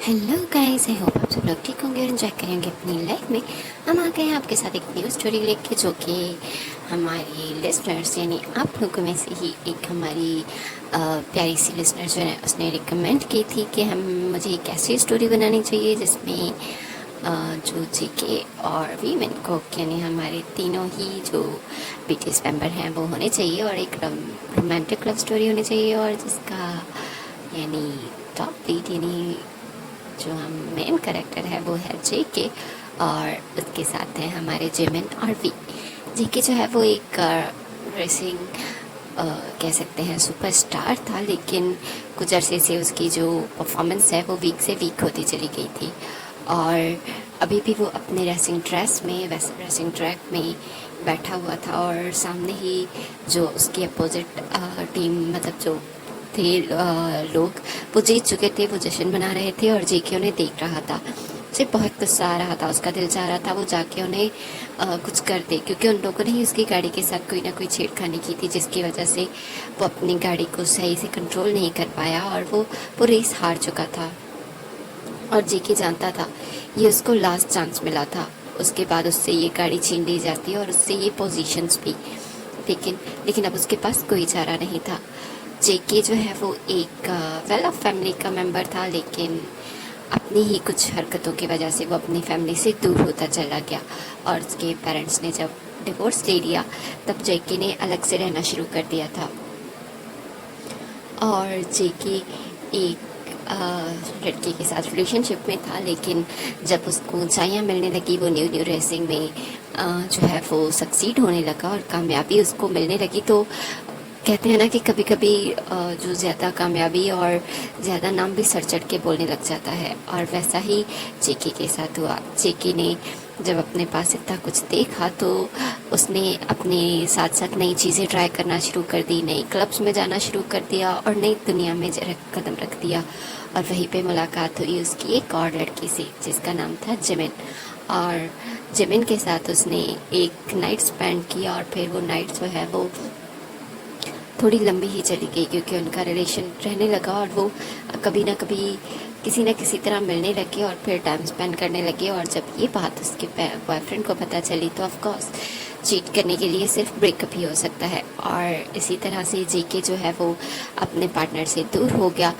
Hello guys, I hope आप सब लोग ठीक होंगे और एंजॉय करेंगे अपनी लाइफ में। हम आ गए हैं आपके साथ एक न्यू स्टोरी लेके, जो कि हमारी लिसनर्स यानी आप लोगों में से ही एक हमारी प्यारी सी लिसनर जो है उसने रिकमेंड की थी कि मुझे एक ऐसी स्टोरी बनानी चाहिए जिसमें जो जीके और वीमेन को यानी हमारे तीनों ही जो बीटीएस मेंबर हैं वो होने चाहिए, और एक रोमांटिक लव स्टोरी होनी चाहिए, और जिसका यानी टॉप लीड यानी जो हम मेन कैरेक्टर है वो है जेके, और उसके साथ है हमारे जिमिन और वी। जेके जो है वो एक रेसिंग कह सकते हैं सुपरस्टार था, लेकिन कुछ अरसे से उसकी जो परफॉर्मेंस है वो वीक से वीक होती चली गई थी, और अभी भी वो अपने रेसिंग ड्रेस में वैसे रेसिंग ट्रैक में बैठा हुआ था, और सामने ही जो उसकी अपोजिट टीम मतलब जो थे लोग वो जीत चुके थे, वो जश्न मना रहे थे, और जेके उन्हें देख रहा था। उसे बहुत गुस्सा आ रहा था, उसका दिल चाह रहा था वो जाके उन्हें कुछ कर दे, क्योंकि उन लोगों ने ही उसकी गाड़ी के साथ कोई ना कोई छेड़खानी की थी, जिसकी वजह से वो अपनी गाड़ी को सही से कंट्रोल नहीं कर पाया और वो रेस हार चुका था। और जेके जानता था ये उसको लास्ट चांस मिला था, उसके बाद उससे ये गाड़ी छीन ली जाती और उससे ये पोजीशंस भी। लेकिन लेकिन अब उसके पास कोई चारा नहीं था। जेके जो है वो एक वेल ऑफ फैमिली का मेंबर था, लेकिन अपनी ही कुछ हरकतों की वजह से वो अपनी फैमिली से दूर होता चला गया, और उसके पेरेंट्स ने जब डिवोर्स ले लिया तब जेके ने अलग से रहना शुरू कर दिया था। और जेके एक लड़की के साथ रिलेशनशिप में था, लेकिन जब उसको ऊंचाइयाँ मिलने लगी, वो न्यू न्यू रेसिंग में जो है वो सक्सीड होने लगा और कामयाबी उसको मिलने लगी, तो कहते हैं ना कि कभी कभी जो ज़्यादा कामयाबी और ज़्यादा नाम भी सर चढ़ के बोलने लग जाता है, और वैसा ही जेके के साथ हुआ। जेके ने जब अपने पास इतना कुछ देखा तो उसने अपने साथ साथ नई चीज़ें ट्राई करना शुरू कर दी, नई क्लब्स में जाना शुरू कर दिया और नई दुनिया में कदम रख दिया। और वहीं पे मुलाकात हुई उसकी एक और लड़की से जिसका नाम था जिमिन, और जिमिन के साथ उसने एक नाइट स्पेंड किया, और फिर वो नाइट जो है वो थोड़ी लंबी ही चली गई, क्योंकि उनका रिलेशन रहने लगा और वो कभी ना कभी किसी न किसी तरह मिलने लगे और फिर टाइम स्पेंड करने लगे। और जब ये बात उसके बॉयफ्रेंड को पता चली तो ऑफ कोर्स चीट करने के लिए सिर्फ ब्रेकअप ही हो सकता है, और इसी तरह से जेके जो है वो अपने पार्टनर से दूर हो गया,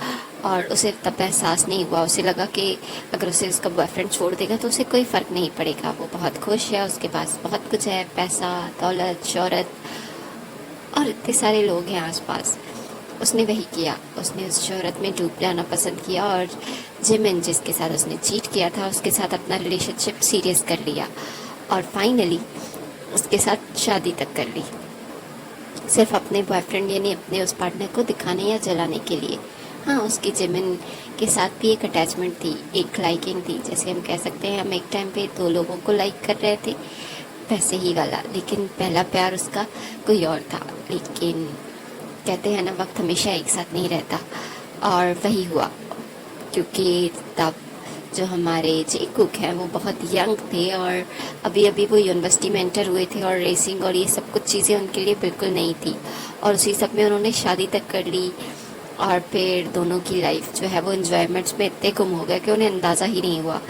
और उसे तब एहसास नहीं हुआ। उसे लगा कि अगर उसे उसका बॉयफ्रेंड छोड़ देगा तो उसे कोई फ़र्क नहीं पड़ेगा, वो बहुत खुश है, उसके पास बहुत कुछ है, पैसा, दौलत, शोहरत और इतने सारे लोग हैं आसपास। उसने वही किया, उसने उस शोहरत में डूब जाना पसंद किया, और जिमिन जिसके साथ उसने चीट किया था उसके साथ अपना रिलेशनशिप सीरियस कर लिया, और फाइनली उसके साथ शादी तक कर ली, सिर्फ अपने बॉयफ्रेंड यानी अपने उस पार्टनर को दिखाने या जलाने के लिए। हाँ, उसकी जिमिन के साथ भी एक अटैचमेंट थी, एक लाइकिंग थी, जैसे हम कह सकते हैं हम एक टाइम पे दो लोगों को लाइक कर रहे थे वैसे ही वाला। लेकिन पहला प्यार उसका कोई और था, लेकिन कहते हैं ना वक्त हमेशा एक साथ नहीं रहता, और वही हुआ, क्योंकि तब जो हमारे जे कुक हैं वो बहुत यंग थे, और अभी अभी वो यूनिवर्सिटी में एंटर हुए थे, और रेसिंग और ये सब कुछ चीज़ें उनके लिए बिल्कुल नहीं थी, और उसी सब में उन्होंने शादी तक कर ली। और फिर दोनों की लाइफ जो है वो इन्जॉयमेंट्स में इतने गुम हो गए कि उन्हें अंदाज़ा ही नहीं हुआ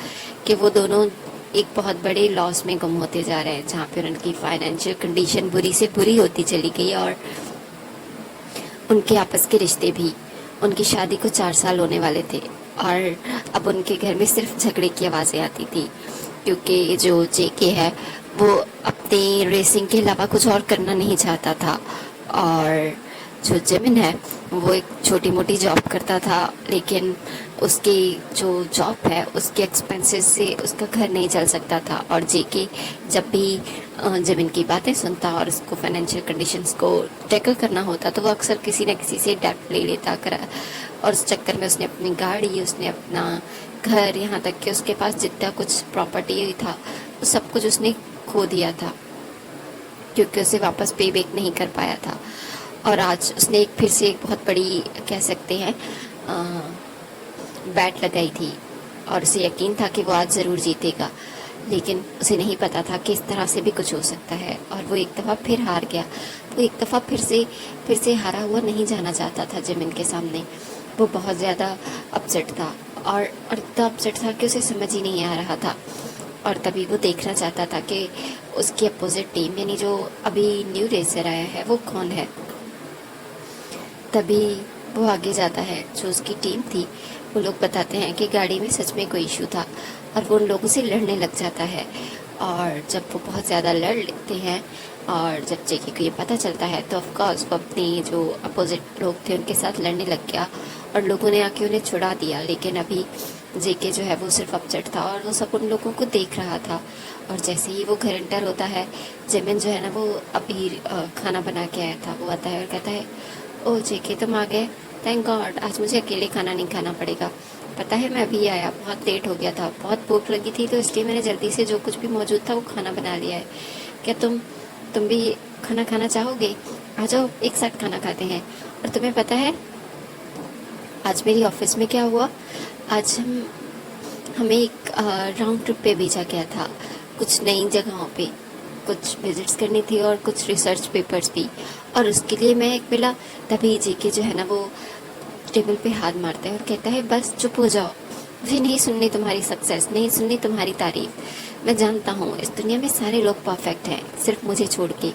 कि वो दोनों एक बहुत बड़े लॉस में गुम होते जा रहे हैं, जहाँ पर उनकी फाइनेंशियल कंडीशन बुरी से बुरी होती चली गई, और उनके आपस के रिश्ते भी। उनकी शादी को 4 साल होने वाले थे, और अब उनके घर में सिर्फ झगड़े की आवाज़ें आती थी, क्योंकि जो जेके है वो अपने रेसिंग के अलावा कुछ और करना नहीं चाहता था, और जो जिमिन है वो एक छोटी मोटी जॉब करता था, लेकिन उसकी जो जॉब है उसके एक्सपेंसेस से उसका घर नहीं चल सकता था। और जेके जब भी जिमिन की बातें सुनता और उसको फाइनेंशियल कंडीशंस को टैकल करना होता तो वो अक्सर किसी न किसी से डेट ले लेता करा, और उस चक्कर में उसने अपनी गाड़ी, उसने अपना घर, यहाँ तक कि उसके पास जितना कुछ प्रॉपर्टी था वो सब कुछ उसने खो दिया था, क्योंकि उसे वापस पे बैक नहीं कर पाया था। और आज उसने एक फिर से एक बहुत बड़ी कह सकते हैं बैट लगाई थी, और उसे यकीन था कि वो आज ज़रूर जीतेगा, लेकिन उसे नहीं पता था कि इस तरह से भी कुछ हो सकता है, और वो एक दफ़ा फिर हार गया। वो एक दफ़ा फिर से हारा हुआ नहीं जाना चाहता था जिमिन के सामने। वो बहुत ज़्यादा अपसेट था, और इतना अपसेट था कि उसे समझ ही नहीं आ रहा था। और तभी वो देखना चाहता था कि उसकी अपोजिट टीम यानी जो अभी न्यू रेसर आया है वो कौन है। तभी वो आगे जाता है, जो उसकी टीम थी वो लोग बताते हैं कि गाड़ी में सच में कोई इशू था और वो उन लोगों से लड़ने लग जाता है। और जब वो बहुत ज़्यादा लड़ लेते हैं और जब जेके को ये पता चलता है तो ऑफकोर्स वो अपनी जो अपोजिट लोग थे उनके साथ लड़ने लग गया और लोगों ने आके उन्हें छुड़ा दिया। लेकिन अभी जेके जो है वो सिर्फ अपसेट था और वो सब उन लोगों को देख रहा था। और जैसे ही वो घर एंटर होता है, जिमिन जो है ना वो अभी खाना बना के आया था, वो आता है और कहता है, ओ जेके तुम आ गए, थैंक गॉड, आज मुझे अकेले खाना नहीं खाना पड़ेगा। पता है मैं अभी आया, बहुत लेट हो गया था, बहुत भूख लगी थी तो इसलिए मैंने जल्दी से जो कुछ भी मौजूद था वो खाना बना लिया है। क्या तुम भी खाना खाना चाहोगे? आ जाओ एक साथ खाना खाते हैं। और तुम्हें पता है आज मेरी ऑफिस में क्या हुआ? आज हमें एक राउंड ट्रिप पे भेजा गया था, कुछ नई जगहों पे कुछ विजिट्स करनी थी और कुछ रिसर्च पेपर्स भी, और उसके लिए मैं एक मिला। तभी जेके जो है ना वो टेबल पे हाथ मारता है और कहता है, बस चुप हो जाओ, मुझे नहीं सुननी तुम्हारी सक्सेस, नहीं सुननी तुम्हारी तारीफ। मैं जानता हूँ इस दुनिया में सारे लोग परफेक्ट हैं सिर्फ मुझे छोड़ के।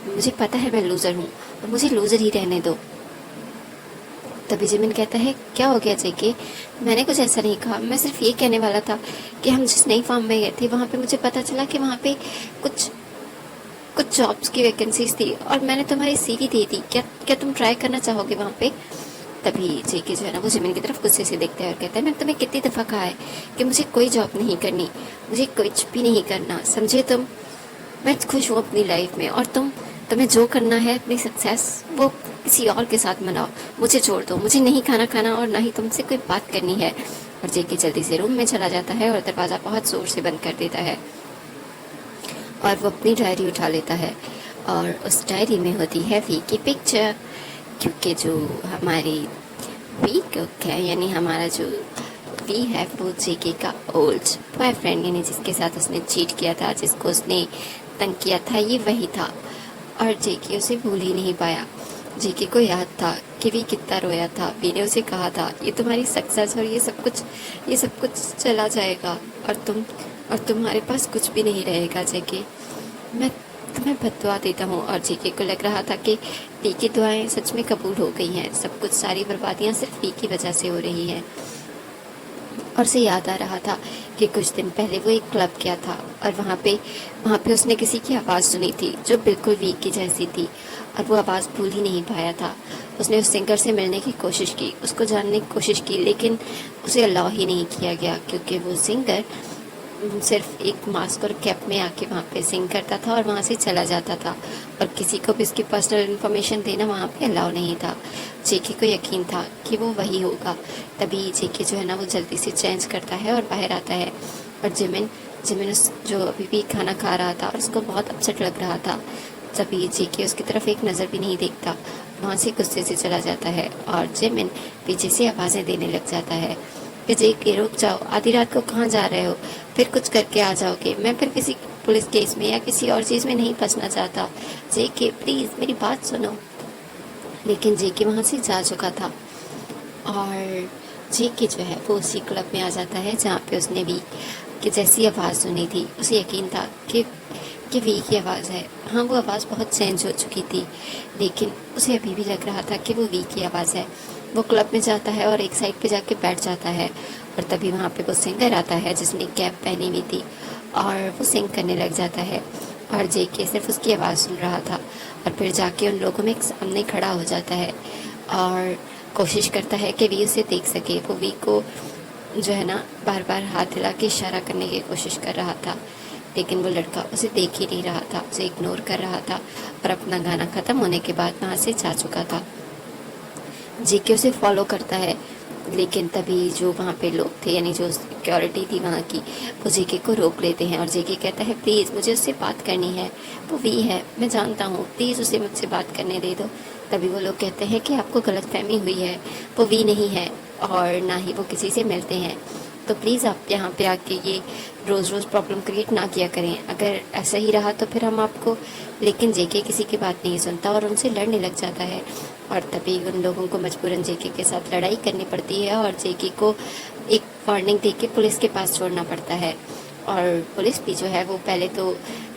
मुझे पता है मैं लूज़र हूँ और मुझे लूज़र ही रहने दो। तभी जिमिन कहता है, क्या हो गया जेके? मैंने कुछ ऐसा नहीं कहा, मैं सिर्फ ये कहने वाला था कि हम जिस नई फॉर्म में गए थे वहाँ पे मुझे पता चला कि वहाँ पे कुछ कुछ जॉब्स की वैकेंसीज थी और मैंने तुम्हारी सीवी दे दी। क्या क्या तुम ट्राई करना चाहोगे वहाँ पे? तभी जेके जो है ना वो जिमिन की तरफ गुस्से से देखता है और कहता है, मैंने तुम्हें कितनी दफ़ा कहा है कि मुझे कोई जॉब नहीं करनी, मुझे कुछ भी नहीं करना, समझे तुम? मैं खुश हूँ अपनी लाइफ में और तुम्हें जो करना है अपनी सक्सेस वो किसी और के साथ मनाओ, मुझे छोड़ दो, मुझे नहीं खाना खाना और ना ही तुमसे कोई बात करनी है। और जेके जल्दी से रूम में चला जाता है और दरवाज़ा बहुत ज़ोर से बंद कर देता है और वो अपनी डायरी उठा लेता है और उस डायरी में होती है वी की पिक्चर, क्योंकि जो हमारी वी कुक है यानी हमारा जो वी है वो जेके का ओल्ड बॉयफ्रेंड यानी जिसके साथ उसने चीट किया था, जिसको उसने तंग किया था, ये वही था। और जेके उसे भूल ही नहीं पाया। जेके को याद था कि वी कितना रोया था। वी ने उसे कहा था, ये तुम्हारी सक्सेस और ये सब कुछ चला जाएगा और तुम्हारे पास कुछ भी नहीं रहेगा जेके, मैं तुम्हें बददुआ देता हूँ। और जेके को लग रहा था कि वी की दुआएं सच में कबूल हो गई हैं, सब कुछ सारी बर्बादियाँ सिर्फ वी की वजह से हो रही हैं। और उसे याद आ रहा था कि कुछ दिन पहले वो एक क्लब गया था और वहाँ पे उसने किसी की आवाज़ सुनी थी जो बिल्कुल वीक की जैसी थी और वो आवाज़ भूल ही नहीं पाया था। उसने उस सिंगर से मिलने की कोशिश की, उसको जानने की कोशिश की, लेकिन उसे अलाउ ही नहीं किया गया क्योंकि वो सिंगर सिर्फ एक मास्क और कैप में आके वहाँ पे सिंग करता था और वहाँ से चला जाता था और किसी को भी उसकी पर्सनल इन्फॉर्मेशन देना वहाँ पे अलाउ नहीं था। जेके को यकीन था कि वो वही होगा। तभी जेके जो है ना वो जल्दी से चेंज करता है और बाहर आता है और जिमिन उस जो अभी भी खाना खा रहा था और उसको बहुत अपसेट लग रहा था। तभी जेके उसकी तरफ एक नज़र भी नहीं देखता, वहाँ से गुस्से से चला जाता है और जिमिन पीछे से आवाज़ें देने लग जाता है कि जेके रुक जाओ, आधी रात को कहाँ जा रहे हो, फिर कुछ करके आ जाओगे, मैं फिर किसी पुलिस केस में या किसी और चीज़ में नहीं फंसना चाहता, जेके प्लीज़ मेरी बात सुनो। लेकिन जेके वहाँ से जा चुका था और जेके जो है वो उसी क्लब में आ जाता है जहाँ पे उसने वी की जैसी आवाज़ सुनी थी। उसे यकीन था कि वी की आवाज़ है। हाँ वो आवाज़ बहुत चेंज हो चुकी थी लेकिन उसे अभी भी लग रहा था कि वो वी की आवाज़ है। वो क्लब में जाता है और एक साइड पे जाके बैठ जाता है और तभी वहाँ पे वो सिंगर आता है जिसने कैप पहनी हुई थी और वो सिंग करने लग जाता है और जेके सिर्फ उसकी आवाज़ सुन रहा था और फिर जाके उन लोगों में सामने खड़ा हो जाता है और कोशिश करता है कि वी उसे देख सके। वो वी को जो है ना बार बार हाथ हिला के इशारा करने की कोशिश कर रहा था लेकिन वो लड़का उसे देख ही नहीं रहा था, उसे इग्नोर कर रहा था और अपना गाना ख़त्म होने के बाद वहाँ से जा चुका था। जेके उसे फॉलो करता है लेकिन तभी जो वहाँ पे लोग थे यानी जो सिक्योरिटी थी वहाँ की, वो जेके को रोक लेते हैं और जेके कहता है, प्लीज़ मुझे उससे बात करनी है, वो वी है, मैं जानता हूँ, प्लीज़ उसे मुझसे बात करने दे दो। तभी वो लोग कहते हैं कि आपको गलतफहमी हुई है, वो वी नहीं है और ना ही वो किसी से मिलते हैं, तो प्लीज़ आप यहाँ पे आके ये रोज़ रोज़ प्रॉब्लम क्रिएट ना किया करें, अगर ऐसा ही रहा तो फिर हम आपको। लेकिन जेके किसी की बात नहीं सुनता और उनसे लड़ने लग जाता है और तभी उन लोगों को मजबूरन जेके के साथ लड़ाई करनी पड़ती है और जेके को एक वार्निंग देके पुलिस के पास छोड़ना पड़ता है। और पुलिस भी जो है वो पहले तो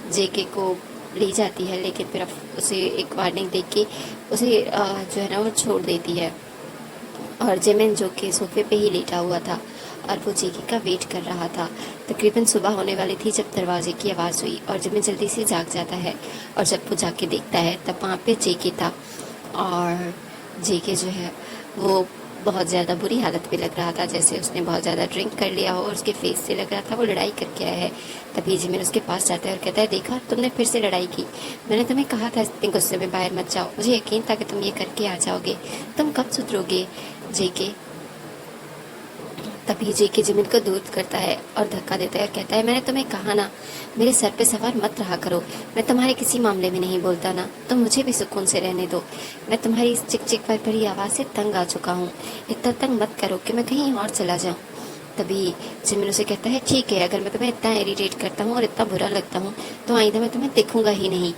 जेके को ले जाती है, लेकिन फिर अब उसे एक वार्निंग देके उसे जो है ना वो छोड़ देती है। और जिमिन जो कि सोफे पे ही लेटा हुआ था और वो जेके का वेट कर रहा था। तकरीबन सुबह होने वाली थी जब दरवाजे की आवाज़ हुई और जिमिन जल्दी से जाग जाता है। और जब वो जाके देखता है तब वहाँ पे जेके था। और जेके जो है वो बहुत ज़्यादा बुरी हालत में लग रहा था, जैसे उसने बहुत ज़्यादा ड्रिंक कर लिया हो और उसके फेस से लग रहा था वो लड़ाई करके आया है। तभी जिमिन उसके पास जाता है और कहता है, देखा तुमने फिर से लड़ाई की, मैंने तुम्हें कहा था इतने गुस्से में बाहर मत जाओ, मुझे यकीन था कि तुम ये करके आ जाओगे, तुम कब सुधरोगे जेके। तभी जेके जिमिन को दूर करता है और धक्का देता है और कहता है, मैंने तुम्हें कहा ना मेरे सर पे सवार मत रहा करो, मैं तुम्हारे किसी मामले में नहीं बोलता ना, तुम मुझे भी सुकून से रहने दो, मैं तुम्हारी इस चिक चिक भरी आवाज़ से तंग आ चुका हूँ, इतना तंग मत करो कि मैं कहीं और चला जाऊँ। तभी जिमिन उसे कहता है, ठीक है, अगर मैं तुम्हें इतना इरिटेट करता हूँ और इतना बुरा लगता हूँ तो आइंदा मैं तुम्हें देखूंगा ही नहीं।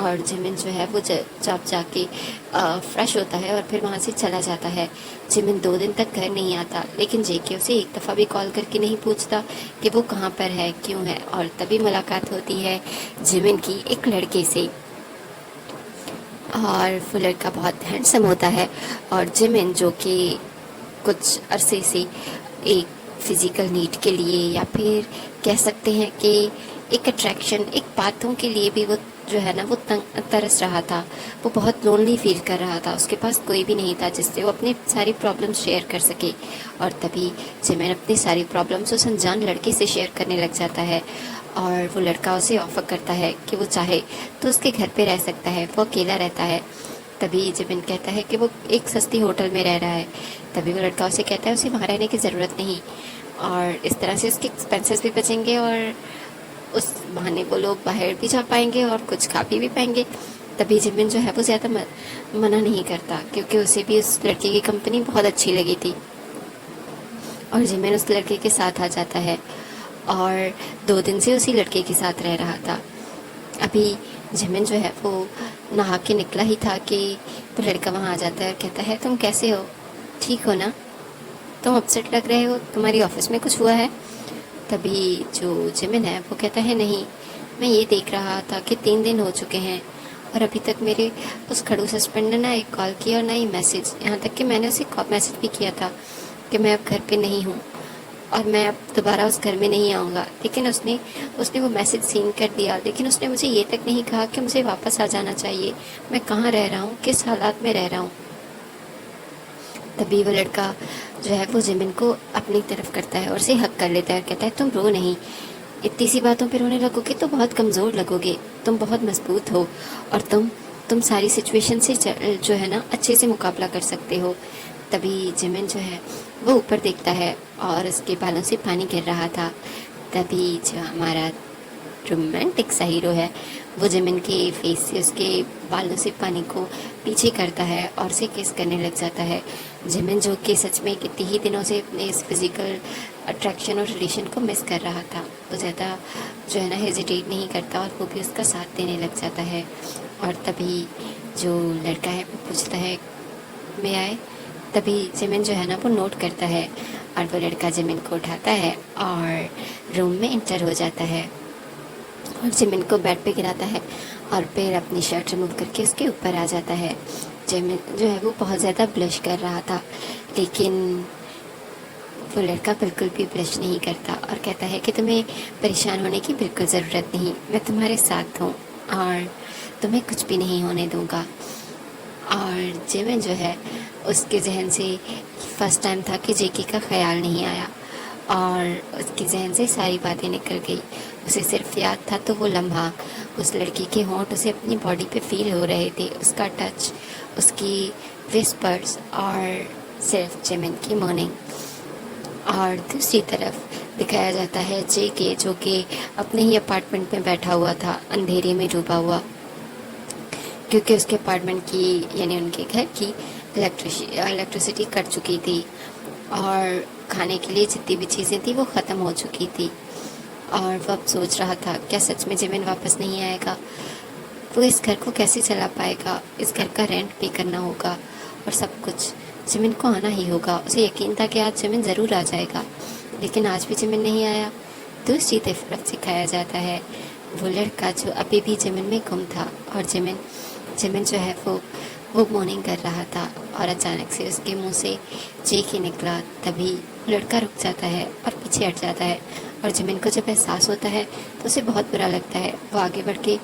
और जिमिन जो है वो जब जाके फ्रेश होता है और फिर वहाँ से चला जाता है। जिमिन 2 दिन तक घर नहीं आता, लेकिन जेके उसे एक दफ़ा भी कॉल करके नहीं पूछता कि वो कहाँ पर है, क्यों है। और तभी मुलाकात होती है जिमिन की एक लड़के से और वो लड़का बहुत हैंडसम होता है। और जिमिन जो कि कुछ अरसे से एक फिज़िकल नीड के लिए या फिर कह सकते हैं कि एक अट्रैक्शन, एक बातों के लिए भी वो जो है ना वो तरस रहा था, वो बहुत लोनली फील कर रहा था, उसके पास कोई भी नहीं था जिससे वो अपनी सारी प्रॉब्लम्स शेयर कर सके। और तभी जिमिन अपनी सारी प्रॉब्लम्स उस अनजान लड़के से शेयर करने लग जाता है और वो लड़का उसे ऑफर करता है कि वो चाहे तो उसके घर पे रह सकता है, वो अकेला रहता है। तभी जिमिन कहता है कि वो एक सस्ती होटल में रह रहा है। तभी वो लड़का उसे कहता है उसे वहाँ रहने की ज़रूरत नहीं, और इस तरह से उसके एक्सपेंसेस भी बचेंगे और उस बहाने वो लोग बाहर भी जा पाएंगे और कुछ खा पी भी पाएंगे। तभी जिमिन जो है वो ज़्यादा मना नहीं करता, क्योंकि उसे भी उस लड़के की कंपनी बहुत अच्छी लगी थी। और जिमिन उस लड़के के साथ आ जाता है और 2 दिन से उसी लड़के के साथ रह रहा था। अभी जिमिन जो है वो नहा के निकला ही था कि वो लड़का वहाँ आ जाता है और कहता है, तुम कैसे हो, ठीक हो ना, तुम अपसेट लग रहे हो, तुम्हारी ऑफिस में कुछ हुआ है। तभी जो जिमिन है वो कहता है, नहीं, मैं ये देख रहा था कि 3 दिन हो चुके हैं और अभी तक मेरे उस खड़ूस हस्बैंड ने ना एक कॉल किया और ना ही मैसेज, यहाँ तक कि मैंने उसे मैसेज भी किया था कि मैं अब घर पे नहीं हूँ और मैं अब दोबारा उस घर में नहीं आऊँगा, लेकिन उसने वो मैसेज सीन कर दिया, लेकिन उसने मुझे ये तक नहीं कहा कि मुझे वापस आ जाना चाहिए, मैं कहाँ रह रहा हूँ, किस हालात में रह रहा हूँ। तभी वो लड़का जो है वो जिमिन को अपनी तरफ करता है और उसे हक कर लेता है और कहता है, तुम रो नहीं, इतनी सी बातों पर रोने लगोगे तो बहुत कमज़ोर लगोगे, तुम बहुत मजबूत हो और तुम सारी सिचुएशन से जो है ना अच्छे से मुकाबला कर सकते हो। तभी जिमिन जो है वो ऊपर देखता है और उसके बालों से पानी गिर रहा था। तभी जो हमारा रोमांटिक सा हीरो है वो जिमिन के फेस से उसके बालों से पानी को पीछे करता है और उसे किस करने लग जाता है। जिमिन जो कि सच में कितने ही दिनों से अपने इस फिज़िकल अट्रैक्शन और रिलेशन को मिस कर रहा था, वो ज़्यादा जो है ना हेजिटेट नहीं करता और वो भी उसका साथ देने लग जाता है। और तभी जो लड़का है वो पूछता है, मैं आए। तभी जिमिन जो है ना वो नोट करता है और वो लड़का जिमिन को उठाता है और रूम में इंटर हो जाता है और जिमिन को बेड पे गिराता है और फिर अपनी शर्ट रिमूव करके उसके ऊपर आ जाता है। जिमिन जो है वो बहुत ज़्यादा ब्लश कर रहा था, लेकिन वो लड़का बिल्कुल भी ब्लश नहीं करता और कहता है कि तुम्हें परेशान होने की बिल्कुल ज़रूरत नहीं, मैं तुम्हारे साथ हूँ और तुम्हें कुछ भी नहीं होने दूँगा। और जिमिन जो है उसके जहन से फर्स्ट टाइम था कि जेके का ख्याल नहीं आया और उसके जहन से सारी बातें निकल गई। उसे सिर्फ याद था तो वो लम्हा, उस लड़की के होंठ उसे अपनी बॉडी पे फील हो रहे थे, उसका टच, उसकी विस्पर्स और सिर्फ जिमिन की मॉर्निंग। और दूसरी तरफ दिखाया जाता है जेके जो कि अपने ही अपार्टमेंट में बैठा हुआ था, अंधेरे में डूबा हुआ, क्योंकि उसके अपार्टमेंट की यानी उनके घर की इलेक्ट्रिसिटी कट चुकी थी और खाने के लिए जितनी भी चीज़ें थी वो ख़त्म हो चुकी थी। और वो अब सोच रहा था, क्या सच में जिमिन वापस नहीं आएगा, वो इस घर को कैसे चला पाएगा, इस घर का रेंट पे करना होगा और सब कुछ जिमिन को आना ही होगा। उसे यकीन था कि आज जिमिन ज़रूर आ जाएगा लेकिन आज भी जिमिन नहीं आया। दूसरी तरफ सिखाया जाता है वो लड़का जो अभी भी जिमिन में गुम था, और जिमिन जिमिन जो है वो मॉर्निंग कर रहा था, और अचानक से उसके मुंह से जेकी निकला। तभी लड़का रुक जाता है और पीछे हट जाता है, और जिमिन को जब एहसास होता है तो उसे बहुत बुरा लगता है। वो आगे बढ़ के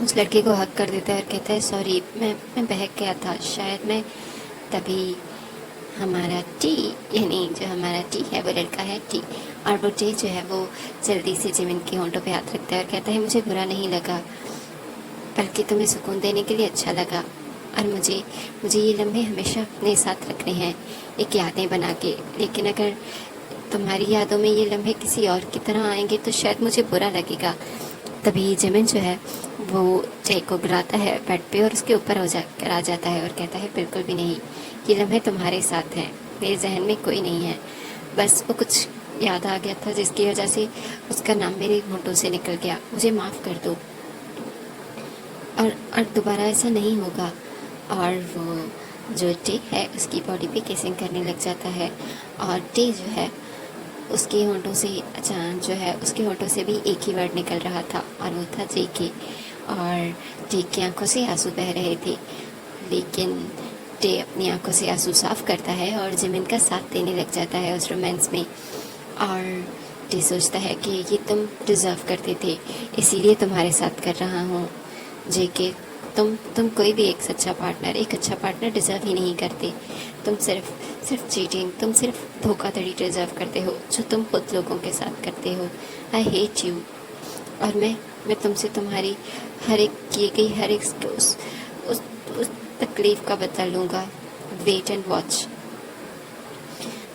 उस लड़के को हक कर देता है और कहता है सॉरी, मैं बहक गया था शायद मैं। तभी हमारा टी, यानी जो हमारा टी है वो लड़का है टी, और वो टी जो है वो जल्दी से जिमिन के होंठों पे हाथ रखता है और कहता है मुझे बुरा नहीं लगा, बल्कि तुम्हें सुकून देने के लिए अच्छा लगा, और मुझे ये लम्हे हमेशा अपने साथ रखने हैं, एक यादें बना के। लेकिन अगर तुम्हारी यादों में ये लम्हे किसी और की तरह आएंगे तो शायद मुझे बुरा लगेगा। तभी जिमिन जो है वो टे को गिराता है बेड पे और उसके ऊपर आ जाता है और कहता है बिल्कुल भी नहीं, ये लम्हे तुम्हारे साथ हैं, मेरे जहन में कोई नहीं है, बस वो कुछ याद आ गया था जिसकी वजह से उसका नाम मेरे होंठों से निकल गया, मुझे माफ़ कर दो, और दोबारा ऐसा नहीं होगा। और वो जो टे है उसकी बॉडी पे किसिंग करने लग जाता है, और टे जो है उसके होंठों से अचानक जो है उसके होंठों से भी एक ही वर्ड निकल रहा था, और वो था जेके। और टे की आंखों से आंसू बह रहे थे, लेकिन टे अपनी आंखों से आंसू साफ करता है और जिमिन का साथ देने लग जाता है उस रोमांस में। और टे सोचता है कि ये तुम डिज़र्व करते थे, इसीलिए तुम्हारे साथ कर रहा हूँ जेके। तुम कोई भी एक अच्छा पार्टनर डिज़र्व ही नहीं करते। तुम सिर्फ चीटिंग, तुम सिर्फ धोखाधड़ी डिज़र्व करते हो, जो तुम खुद लोगों के साथ करते हो। I hate you. और मैं तुमसे तुम्हारी हर एक किए गई हर एक उस तकलीफ का बदला लूँगा। Wait and watch.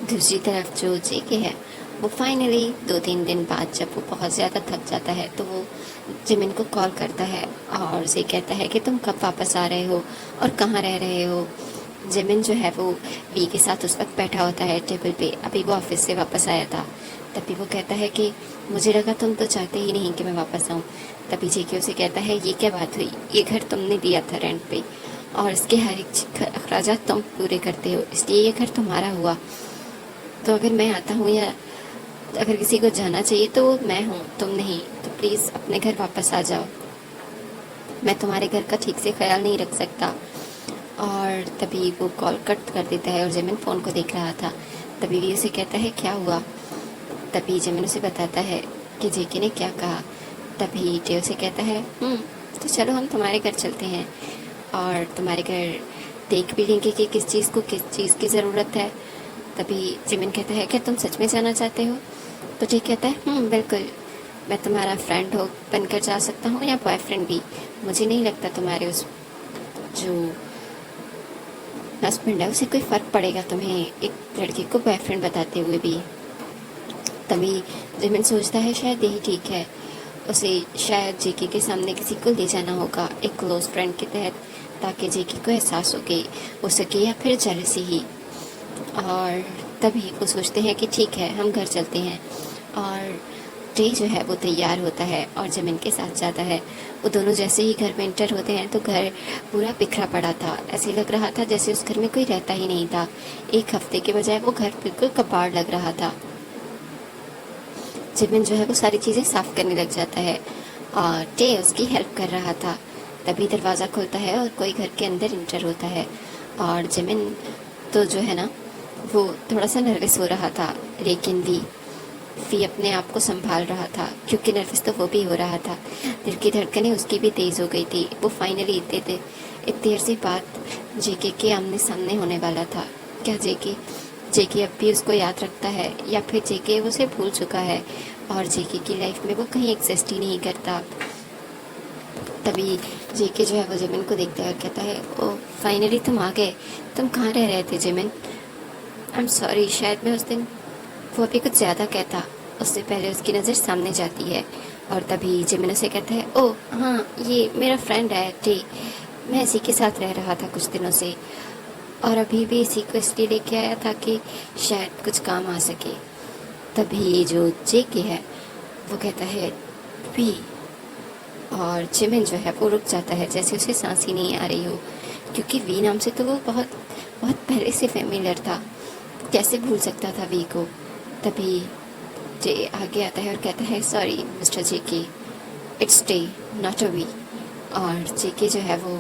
दूसरी तरफ जो जेके है वो फाइनली 2-3 दिन बाद जब वो बहुत ज़्यादा थक जाता है तो वो जिमिन को कॉल करता है और उसे कहता है कि तुम कब वापस आ रहे हो और कहाँ रह रहे हो। जिमिन जो है वो वी के साथ उस वक्त बैठा होता है टेबल पे, अभी वो ऑफिस से वापस आया था। तभी वो कहता है कि मुझे लगा तुम तो चाहते ही नहीं कि मैं वापस आऊँ। तभी जेके उसे कहता है ये क्या बात हुई, ये घर तुमने दिया था रेंट पे और इसके हर एक अखराजात तुम पूरे करते हो, इसलिए ये घर तुम्हारा हुआ। तो अगर मैं आता हूँ या अगर किसी को जाना चाहिए तो वो मैं हूँ, तुम नहीं। तो प्लीज़ अपने घर वापस आ जाओ, मैं तुम्हारे घर का ठीक से ख्याल नहीं रख सकता। और तभी वो कॉल कट कर देता है और जिमिन फ़ोन को देख रहा था। तभी भी उसे कहता है क्या हुआ। तभी जिमिन उसे बताता है कि जेके ने क्या कहा। तभी टे उसे कहता है तो चलो हम तुम्हारे घर चलते हैं और तुम्हारे घर देख भी लेंगे कि किस चीज़ की ज़रूरत है। तभी जिमिन कहता है क्या तुम सच में जाना चाहते हो। तो टे कहता है बिल्कुल, मैं तुम्हारा फ्रेंड हो बनकर जा सकता हूँ या बॉयफ्रेंड भी, मुझे नहीं लगता तुम्हारे उस जो हस्बैंड है उसे कोई फ़र्क पड़ेगा तुम्हें एक लड़की को बॉयफ्रेंड बताते हुए भी। तभी जिमिन सोचता है शायद यही ठीक है, उसे शायद जेके के सामने किसी को ले जाना होगा एक क्लोज फ्रेंड के तहत, ताकि जेके को एहसास हो सके या फिर जेलसी ही। और तभी वो सोचते हैं कि ठीक है हम घर चलते हैं। और टे जो है वो तैयार होता है और जिमिन के साथ जाता है। वो दोनों जैसे ही घर में एंटर होते हैं तो घर पूरा बिखरा पड़ा था, ऐसे लग रहा था जैसे उस घर में कोई रहता ही नहीं था। एक हफ्ते के बजाय वो घर बिल्कुल कबाड़ लग रहा था। जिमिन जो है वो सारी चीज़ें साफ करने लग जाता है और टे उसकी हेल्प कर रहा था। तभी दरवाज़ा खुलता है और कोई घर के अंदर इंटर होता है। और जिमिन तो जो है ना वो थोड़ा सा नर्वस हो रहा था, लेकिन वी अपने आप को संभाल रहा था, क्योंकि नर्वस तो वो भी हो रहा था। दिल की धड़कनें उसकी भी तेज़ हो गई थी। वो फाइनली इतनी देर से बात जेके के आमने सामने होने वाला था। क्या जेके अब भी उसको याद रखता है या फिर जेके उसे भूल चुका है और जेके की लाइफ में वो कहीं एग्जिस्ट ही नहीं करता। तभी जेके जो है वो जिमिन को देखता है और कहता है ओ फाइनली तुम आ गए, तुम कहाँ रह रहे थे जिमिन। आई एम सॉरी, शायद मैं उस दिन वो अभी कुछ ज़्यादा कहता। उससे पहले उसकी नज़र सामने जाती है और तभी जिमिन उसे कहता है ओ हाँ ये मेरा फ्रेंड है टे, मैं इसी के साथ रह रहा था कुछ दिनों से और अभी भी इसी को इसलिए लेके आया था कि शायद कुछ काम आ सके। तभी जो जेके है वो कहता है वी, और जिमिन जो है वो रुक जाता है जैसे उसे सांस ही नहीं आ रही हो, क्योंकि वी नाम से तो वो बहुत बहुत पहले से फेमिलियर था। कैसे भूल सकता था वी को। तभी जे आगे आता है और कहता है sorry mister JK, it's day not a V. और जेके जो है वो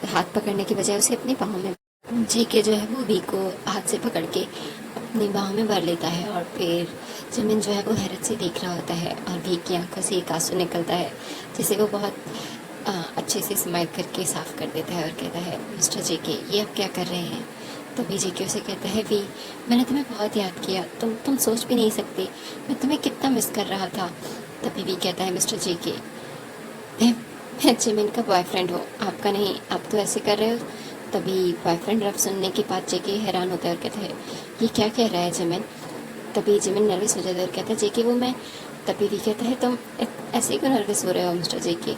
हाथ पकड़ने के बजाय उसे अपनी बाहों में, जेके जो है वो वी को हाथ से पकड़ के अपनी बाहों में भर लेता है। और फिर जमीन जो है वो हैरत से देख रहा होता है और वी की आंखों से एक आंसू निकलता है जिसे वो बहुत अच्छे से स्माइल करके साफ कर देता है और कहता है मिस्टर जेके, ये आप क्या कर रहे हैं। तभी जेके उसे कहता है वी, मैंने तुम्हें बहुत याद किया, तुम सोच भी नहीं सकते मैं तुम्हें कितना मिस कर रहा था। तभी वी कहता है मिस्टर जेके, मैं जिमिन का बॉयफ्रेंड हूँ, आपका नहीं, आप तो ऐसे कर रहे हो। तभी बॉयफ्रेंड लफ्ज़ सुनने के बाद जेके हैरान होता है और कहता है ये क्या कह रहा है जिमिन। तभी जिमिन नर्वस हो जाता है और कहता है जेके वो मैं। तभी भी कहता है तुम ऐसे ही क्यों नर्वस हो रहे हो मिस्टर जेके,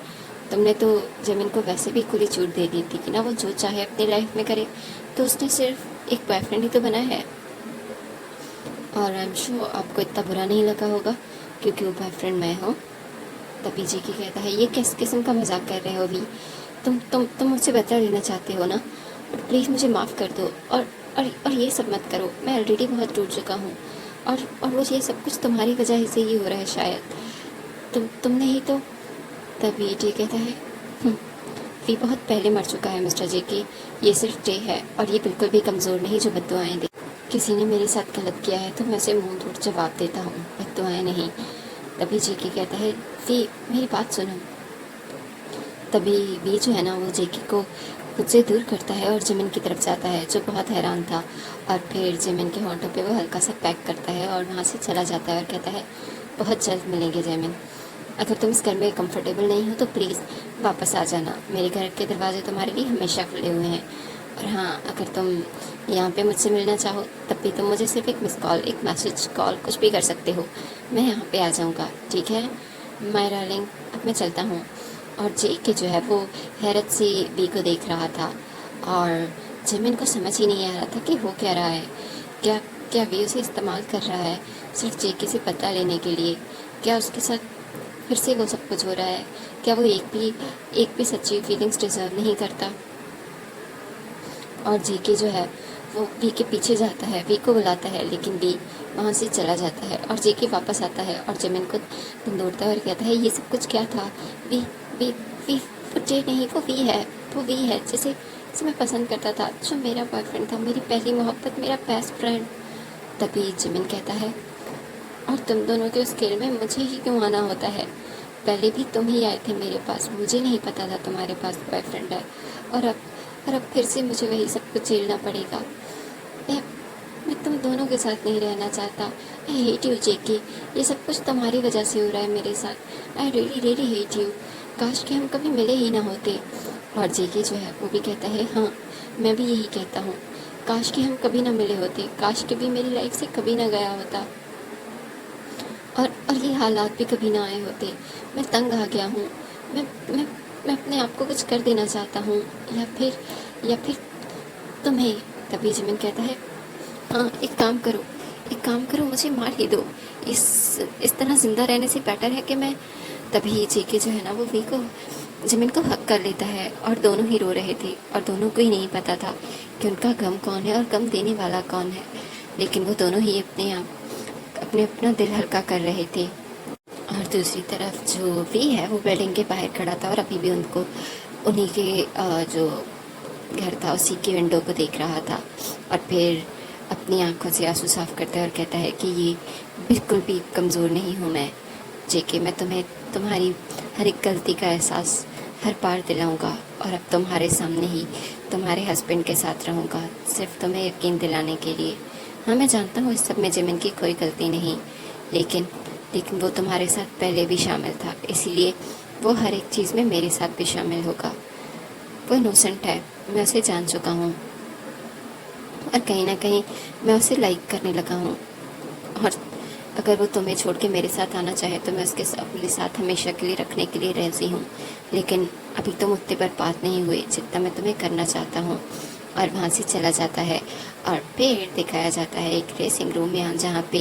तुमने तो जिमिन को वैसे भी खुली छूट दे दी थी कि ना वो जो चाहे अपनी लाइफ में करे, तो उसने सिर्फ एक बॉयफ्रेंड ही तो बना है। और आई एम श्योर आपको इतना बुरा नहीं लगा होगा क्योंकि वो बॉयफ्रेंड मैं हूँ। तभी जेके कहता है ये किस किस्म का मजाक कर रहे हो भी, तुम मुझसे बदला लेना चाहते हो ना, प्लीज़ मुझे माफ़ कर दो। और ये सब मत करो, मैं ऑलरेडी बहुत टूट चुका हूँ और वो ये सब कुछ तुम्हारी वजह से ही हो रहा है शायद, तुमने ही तो। तभी जे कहता है वी बहुत पहले मर चुका है मिस्टर जेके, ये सिर्फ डे है और ये बिल्कुल भी कमज़ोर नहीं जो बद्दुआएं दे। किसी ने मेरे साथ गलत किया है तो मैं उसे मुंह तोड़ जवाब देता हूँ, बद्दुआएं नहीं। तभी जेके कहता है वी मेरी बात सुनो। तभी वी जो है ना वो जेके को खुद से दूर करता है और जिमिन की तरफ जाता है जो बहुत हैरान था। और फिर जिमिन के होंठों पे वो हल्का सा पैक करता है और वहाँ से चला जाता है और कहता है बहुत जल्द मिलेंगे जिमिन, अगर तुम इस घर में कंफर्टेबल नहीं हो तो प्लीज़ वापस आ जाना, मेरे घर के दरवाजे तुम्हारे लिए हमेशा खुले हुए हैं। और हाँ, अगर तुम यहाँ पे मुझसे मिलना चाहो तब भी तुम मुझे सिर्फ एक मिस कॉल, एक मैसेज कॉल कुछ भी कर सकते हो, मैं यहाँ पे आ जाऊँगा, ठीक है माय डार्लिंग, अब मैं चलता हूँ। और जेके जो है वो हैरत से वी को देख रहा था और जिमिन को समझ ही नहीं आ रहा था कि हो क्या रहा है। क्या क्या वी उसे इस्तेमाल कर रहा है सिर्फ जेके से बदला लेने के लिए, क्या उसके साथ फिर से वो सब कुछ हो रहा है, क्या वो एक भी सच्ची फीलिंग्स डिजर्व नहीं करता। और जेके जो है वो वी के पीछे जाता है, वी को बुलाता है लेकिन वी वहाँ से चला जाता है और जेके वापस आता है और जिमिन को ढूंढता है और कहता है ये सब कुछ क्या था। वी वी वी वो जे नहीं, वो वी है जिसे मैं पसंद करता था, जो मेरा बॉयफ्रेंड था, मेरी पहली मोहब्बत, मेरा बेस्ट फ्रेंड। तभी जिमिन कहता है और तुम दोनों के उस खेल में मुझे ही क्यों आना होता है, पहले भी तुम ही आए थे मेरे पास, मुझे नहीं पता था तुम्हारे पास बॉयफ्रेंड है और अब फिर से मुझे वही सब कुछ झेलना पड़ेगा। मैं तुम दोनों के साथ नहीं रहना चाहता। आई हेट यू जेके, ये सब कुछ तुम्हारी वजह से हो रहा है मेरे साथ। I really really hate you, काश कि हम कभी मिले ही ना होते। और जेके जो है वो भी कहता है हाँ मैं भी यही कहता हूँ, काश कि हम कभी ना मिले होते, काश कि भी मेरी लाइफ से कभी ना गया होता और ये हालात भी कभी ना आए होते। मैं तंग आ गया हूँ, मैं अपने आप को कुछ कर देना चाहता हूँ या फिर तुम्हें। तभी जिमिन कहता है हाँ एक काम करो मुझे मार ही दो, इस तरह जिंदा रहने से बेटर है कि मैं। तभी जेके जो है ना वो वी को जिमिन को हक कर लेता है और दोनों ही रो रहे थे और दोनों को ही नहीं पता था कि उनका गम कौन है और गम देने वाला कौन है, लेकिन वो दोनों ही अपना दिल हल्का कर रहे थे। और दूसरी तरफ जो वी है वो बिल्डिंग के बाहर खड़ा था और अभी भी उन्हीं के जो घर था उसी की विंडो को देख रहा था और फिर अपनी आंखों से आंसू साफ करता है और कहता है कि ये बिल्कुल भी कमज़ोर नहीं हूँ मैं जेके, मैं तुम्हें तुम्हारी हर एक गलती का एहसास हर बार दिलाऊंगा और अब तुम्हारे सामने ही तुम्हारे हस्बैंड के साथ रहूँगा सिर्फ तुम्हें यकीन दिलाने के लिए। हाँ मैं जानता हूँ इस सब में जिमिन की कोई गलती नहीं, लेकिन वो तुम्हारे साथ पहले भी शामिल था, इसीलिए वो हर एक चीज़ में मेरे साथ भी शामिल होगा। वो इनोसेंट है, मैं उसे जान चुका हूँ और कहीं ना कहीं मैं उसे लाइक करने लगा हूँ और अगर वो तुम्हें छोड़ के मेरे साथ आना चाहे तो मैं उसके अपने साथ हमेशा के लिए रखने के लिए राज़ी हूँ, लेकिन अभी तुम उतने बर्बाद नहीं हुए जितना मैं तुम्हें करना चाहता हूँ। और वहाँ से चला जाता है और फिर दिखाया जाता है एक रेसिंग रूम में जहाँ पे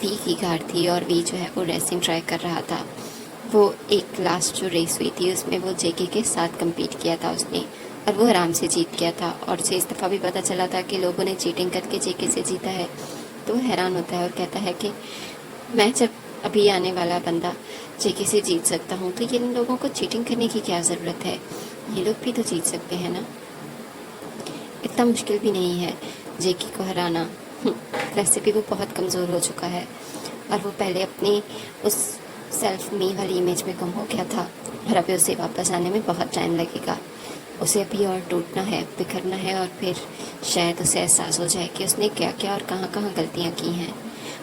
वी की कार थी और वी जो है वो रेसिंग ट्राई कर रहा था। वो एक लास्ट जो रेस हुई थी उसमें वो जेके के साथ कम्पीट किया था उसने और वो आराम से जीत गया था और उसे इस दफ़ा भी पता चला था कि लोगों ने चीटिंग करके जेके से जीता है। तो वो हैरान होता है और कहता है कि मैं जब अभी आने वाला बंदा जेके से जीत सकता हूँ तो ये लोगों को चीटिंग करने की क्या ज़रूरत है, ये लोग भी तो जीत सकते हैं ना, इतना मुश्किल भी नहीं है जेके को हराना। वैसे भी वो बहुत कमज़ोर हो चुका है और वो पहले अपनी उस सेल्फ मी वाली इमेज में गुम हो गया था और अभी उसे वापस आने में बहुत टाइम लगेगा। उसे अभी और टूटना है, बिखरना है और फिर शायद उसे एहसास हो जाए कि उसने क्या क्या और कहाँ कहाँ गलतियाँ की हैं।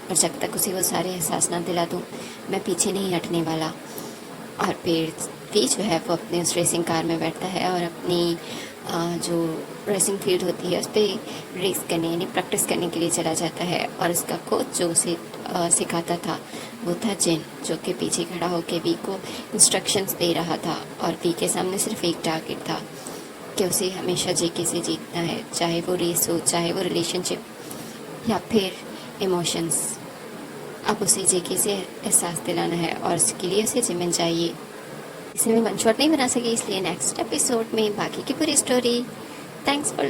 और जब तक उसे वो सारे एहसास ना दिला दूँ मैं पीछे नहीं हटने वाला। और फिर भी जो है वो अपने उस रेसिंग कार में बैठता है और अपनी जो रेसिंग फील्ड होती है उस पर रेस करने यानी प्रैक्टिस करने के लिए चला जाता है। और उसका कोच जो उसे सिखाता था वो था जिन, जो कि पीछे खड़ा होकर वी को इंस्ट्रक्शंस दे रहा था और वी के सामने सिर्फ एक टारगेट था कि उसे हमेशा जेके से जीतना है, चाहे वो रेस हो, चाहे वो रिलेशनशिप या फिर इमोशंस। अब उसे जेके से एहसास दिलाना है और उसके लिए उसे जिमिन चाहिए। इसे मैं वन शॉट नहीं बना सकी, इसलिए नेक्स्ट एपिसोड में बाकी की पूरी स्टोरी। Thanks for